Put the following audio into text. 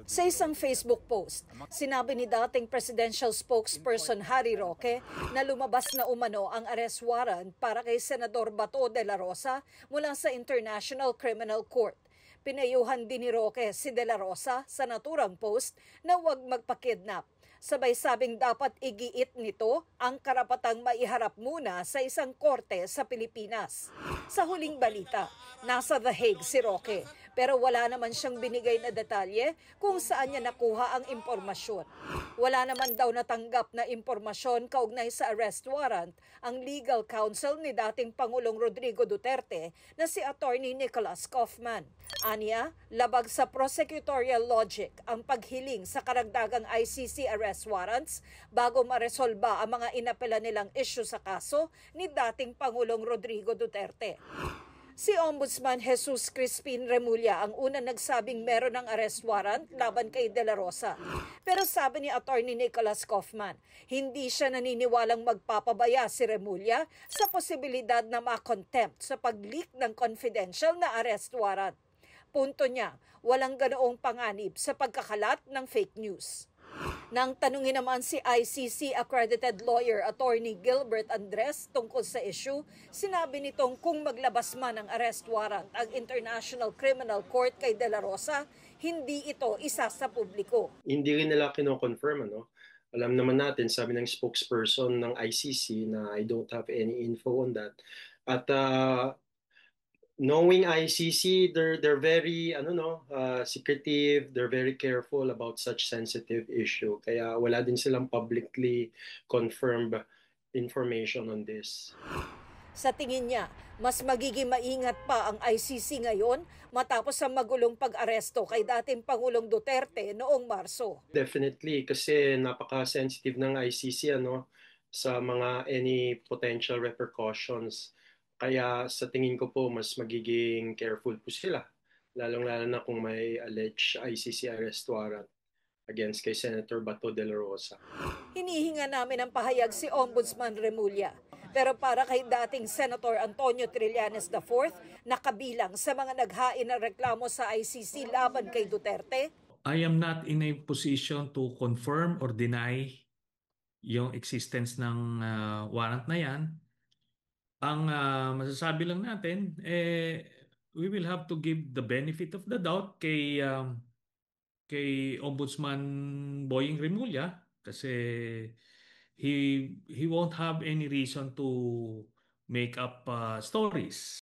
Sa isang Facebook post, sinabi ni dating presidential spokesperson Harry Roque na lumabas na umano ang arrest warrant para kay Senador Bato de la Rosa mula sa International Criminal Court. Pinayuhan din ni Roque si De La Rosa sa naturang post na huwag magpakidnap. Sabay sabing dapat igiit nito ang karapatang maiharap muna sa isang korte sa Pilipinas. Sa huling balita, nasa The Hague si Roque pero wala naman siyang binigay na detalye kung saan niya nakuha ang impormasyon. Wala naman daw natanggap na impormasyon kaugnay sa arrest warrant ang legal counsel ni dating Pangulong Rodrigo Duterte na si Attorney Nicholas Kaufman. Aniya, labag sa prosecutorial logic ang paghiling sa karagdagang ICC arrest warrants bago maresolba ang mga inapela nilang issue sa kaso ni dating Pangulong Rodrigo Duterte. Si Ombudsman Jesus Crispin Remulla ang unang nagsabing meron ng arrest warrant laban kay De La Rosa. Pero sabi ni Attorney Nicholas Kaufman, hindi siya naniniwalang magpapabaya si Remulla sa posibilidad na ma-contempt sa pag-leak ng confidential na arrest warrant. Punto niya, walang ganoong panganib sa pagkakalat ng fake news. Nang tanungin naman si ICC accredited lawyer Attorney Gilbert Andres tungkol sa issue, sinabi nitong kung maglabas man ng arrest warrant ang International Criminal Court kay De La Rosa, hindi ito isa sa publiko. Hindi rin nila kino-confirm, ano? Alam naman natin, sabi ng spokesperson ng ICC na I don't have any info on that. At knowing ICC, they're very secretive, they're very careful about such sensitive issue. Kaya wala din silang publicly confirmed information on this. Sa tingin niya, mas magiging maingat pa ang ICC ngayon matapos ang magulong pag-aresto kay dating Pangulong Duterte noong Marso. Definitely, kasi napaka-sensitive ng ICC sa mga any potential repercussions. Kaya sa tingin ko po, mas magiging careful po sila. Lalong-lalo na kung may alleged ICC arrest warrant against kay Senator Bato de la Rosa. Hinihinga namin ang pahayag si Ombudsman Remulla. Pero para kay dating Senator Antonio Trillanes IV, na kabilang sa mga naghain ng reklamo sa ICC laban kay Duterte, I am not in a position to confirm or deny yung existence ng warrant na yan. Ang masasabi lang natin, we will have to give the benefit of the doubt kay Ombudsman Boying Remulla kasi he won't have any reason to make up stories.